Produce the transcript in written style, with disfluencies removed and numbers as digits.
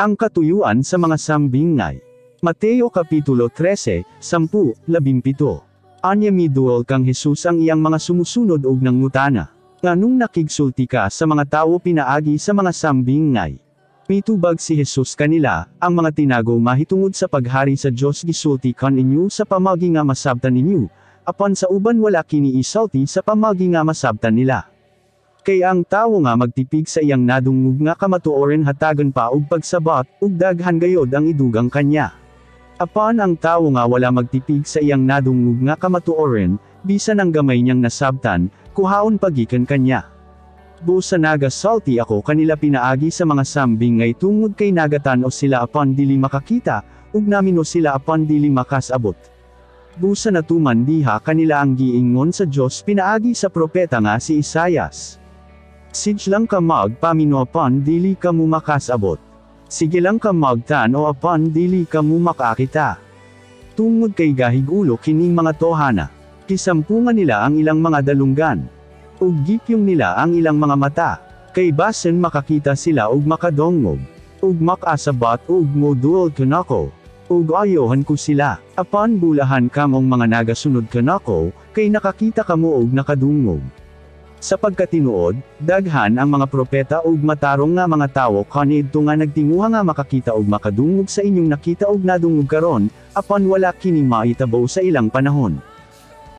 Ang katuyuan sa mga sambingay. Mateo Kapitulo 13, 10, 17. Anya miduol kang Jesus ang iyang mga sumusunod og nangutana. Nganong nakigsulti ka sa mga tao pinaagi sa mga sambingay? Mitubag si Jesus kanila, ang mga tinago mahitungod sa paghari sa Dios gisulti kan inyo sa pamagi nga masabtan ninyo, apan sa uban wala kini isulti sa pamagi nga masabtan nila. Kaya ang tao nga magtipig sa iyang nadungog nga kamatuoren hatagan pa og pagsabat, ug daghan gayod ang idugang kanya. Apan ang tao nga wala magtipig sa iyang nadungog nga kamatuoren, bisan ang gamay niyang nasabtan, kuhaon pagikan kanya. Busa nagasalti ako kanila pinaagi sa mga sambing ngay tungod kay nagatan o sila apan dili makakita, ug namin o sila apan dili makasabot. Busa natuman diha kanila ang giingon sa Dios pinaagi sa propeta nga si Isaias. Sige lang ka magpamino apan dili ka mo makasabot. Sige lang ka magtan o apan dili ka mo makakita. Tungod kay gahig-ulo kining mga tohana, kisampungan nila ang ilang mga dalunggan. Ug gipyong nila ang ilang mga mata, kay basen makakita sila ug makadongog. Ug makasabat ug moduol kanako. Ug ayohan ko sila, apan bulahan kamong mga nagasunod kanako, kay nakakita kamo ug nakadungog. Sapagkat tinuod, daghan ang mga propeta ug matarong nga mga tawo kanidto nga nagtinguha nga makakita ug makadungog sa inyong nakita ug nadungog karon, apan wala kini maitabaw sa ilang panahon.